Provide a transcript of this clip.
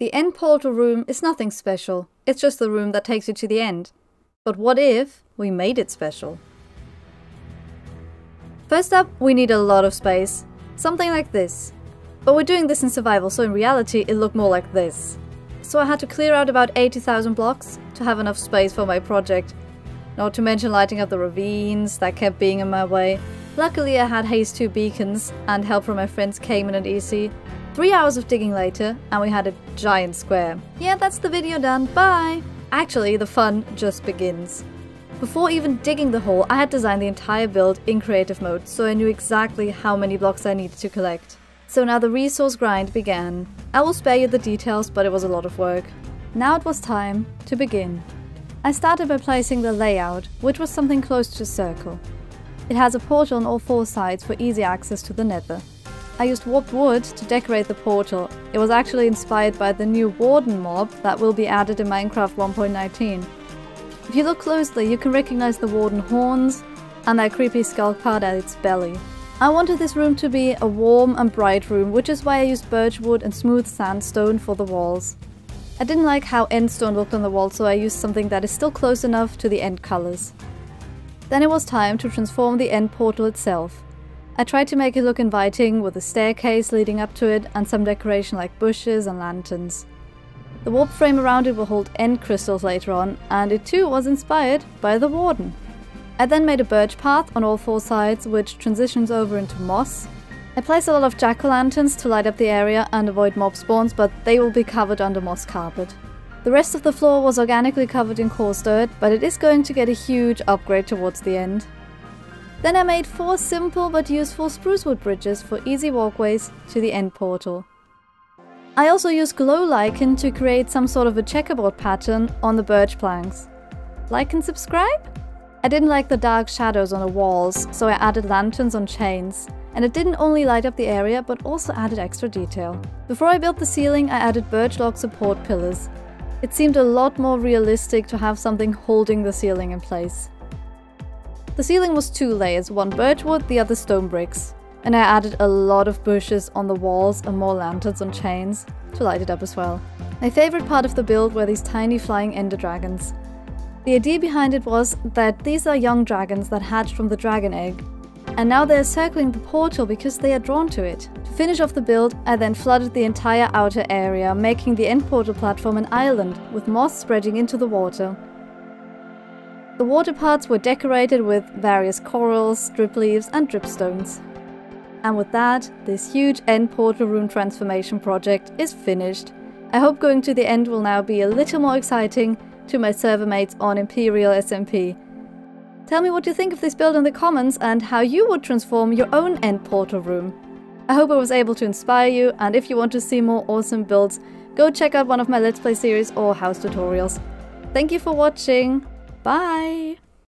The end portal room is nothing special, it's just the room that takes you to the end. But what if we made it special? First up, we need a lot of space. Something like this. But we're doing this in survival, so in reality it looked more like this. So I had to clear out about 80,000 blocks to have enough space for my project. Not to mention lighting up the ravines that kept being in my way. Luckily I had Haze 2 beacons and help from my friends Cayman and EC. 3 hours of digging later and we had a giant square. Yeah, that's the video done, bye! Actually, the fun just begins. Before even digging the hole, I had designed the entire build in creative mode, so I knew exactly how many blocks I needed to collect. So now the resource grind began. I will spare you the details, but it was a lot of work. Now it was time to begin. I started by placing the layout, which was something close to a circle. It has a portal on all 4 sides for easy access to the nether. I used warped wood to decorate the portal. It was actually inspired by the new warden mob that will be added in Minecraft 1.19. If you look closely, you can recognize the warden horns and that creepy skull part at its belly. I wanted this room to be a warm and bright room, which is why I used birch wood and smooth sandstone for the walls. I didn't like how end stone looked on the wall, so I used something that is still close enough to the end colors. Then it was time to transform the end portal itself. I tried to make it look inviting with a staircase leading up to it and some decoration like bushes and lanterns. The warp frame around it will hold end crystals later on, and it too was inspired by the warden. I then made a birch path on all 4 sides which transitions over into moss. I placed a lot of jack-o'-lanterns to light up the area and avoid mob spawns, but they will be covered under moss carpet. The rest of the floor was organically covered in coarse dirt, but it is going to get a huge upgrade towards the end. Then I made 4 simple but useful spruce wood bridges for easy walkways to the end portal. I also used glow lichen to create some sort of a checkerboard pattern on the birch planks. Like and subscribe? I didn't like the dark shadows on the walls, so I added lanterns on chains. And it didn't only light up the area, but also added extra detail. Before I built the ceiling, I added birch log support pillars. It seemed a lot more realistic to have something holding the ceiling in place. The ceiling was 2 layers, one birchwood, the other stone bricks. And I added a lot of bushes on the walls and more lanterns on chains to light it up as well. My favorite part of the build were these tiny flying ender dragons. The idea behind it was that these are young dragons that hatched from the dragon egg. And now they are circling the portal because they are drawn to it. To finish off the build, I then flooded the entire outer area, making the end portal platform an island with moss spreading into the water. The water parts were decorated with various corals, drip leaves and dripstones. And with that, this huge end portal room transformation project is finished. I hope going to the end will now be a little more exciting to my server mates on Imperial SMP. Tell me what you think of this build in the comments and how you would transform your own end portal room. I hope I was able to inspire you, and if you want to see more awesome builds, go check out one of my Let's Play series or house tutorials. Thank you for watching! Bye!